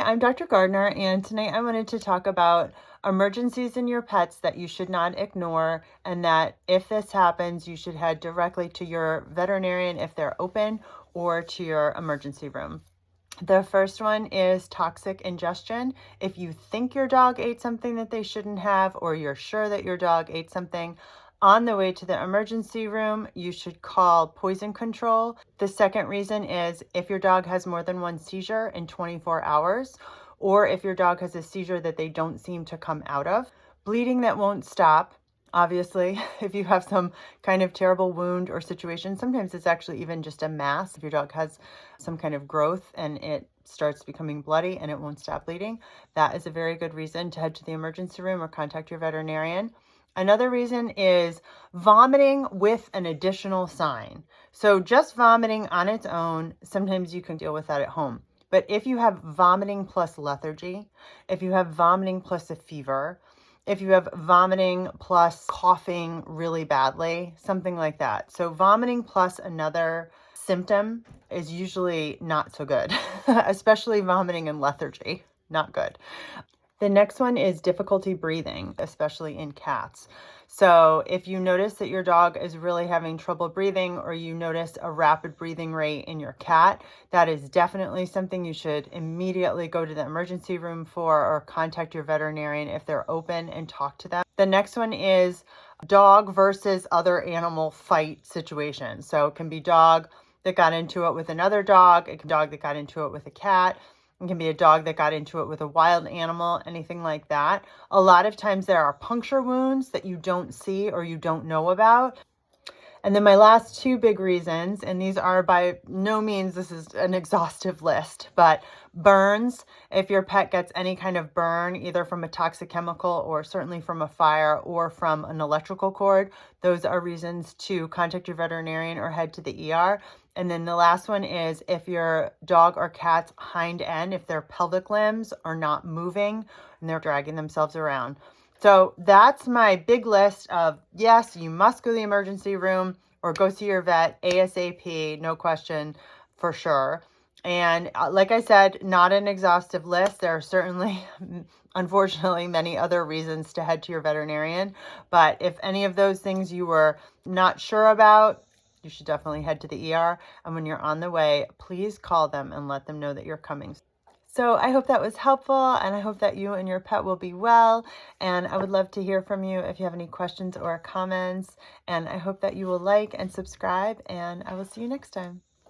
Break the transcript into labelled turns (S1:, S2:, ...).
S1: I'm Dr. Gardner, and tonight I wanted to talk about emergencies in your pets that you should not ignore, and that if this happens, you should head directly to your veterinarian if they're open, or to your emergency room. The first one is toxic ingestion. If you think your dog ate something that they shouldn't have, or you're sure that your dog ate something, on the way to the emergency room, you should call poison control. The second reason is if your dog has more than one seizure in 24 hours, or if your dog has a seizure that they don't seem to come out of. Bleeding that won't stop. Obviously, if you have some kind of terrible wound or situation, sometimes it's actually even just a mass. If your dog has some kind of growth and it starts becoming bloody and it won't stop bleeding, that is a very good reason to head to the emergency room or contact your veterinarian. Another reason is vomiting with an additional sign. So just vomiting on its own, sometimes you can deal with that at home. But if you have vomiting plus lethargy, if you have vomiting plus a fever, if you have vomiting plus coughing really badly, something like that. So vomiting plus another symptom is usually not so good, especially vomiting and lethargy, not good. The next one is difficulty breathing, especially in cats. So if you notice that your dog is really having trouble breathing, or you notice a rapid breathing rate in your cat, that is definitely something you should immediately go to the emergency room for, or contact your veterinarian if they're open and talk to them. The next one is dog versus other animal fight situation. So it can be dog that got into it with another dog, it can be dog that got into it with a cat. It can be a dog that got into it with a wild animal, anything like that. A lot of times there are puncture wounds that you don't see or you don't know about. And then my last two big reasons, and these are by no means, this is an exhaustive list, but burns. If your pet gets any kind of burn, either from a toxic chemical or certainly from a fire or from an electrical cord, those are reasons to contact your veterinarian or head to the ER. And then the last one is if your dog or cat's hind end, if their pelvic limbs are not moving and they're dragging themselves around. So that's my big list of, yes, you must go to the emergency room or go see your vet ASAP, no question, for sure. And like I said, not an exhaustive list. There are certainly, unfortunately, many other reasons to head to your veterinarian. But if any of those things you were not sure about, you should definitely head to the ER. And when you're on the way, please call them and let them know that you're coming. So I hope that was helpful, and I hope that you and your pet will be well. And I would love to hear from you if you have any questions or comments. And I hope that you will like and subscribe, and I will see you next time.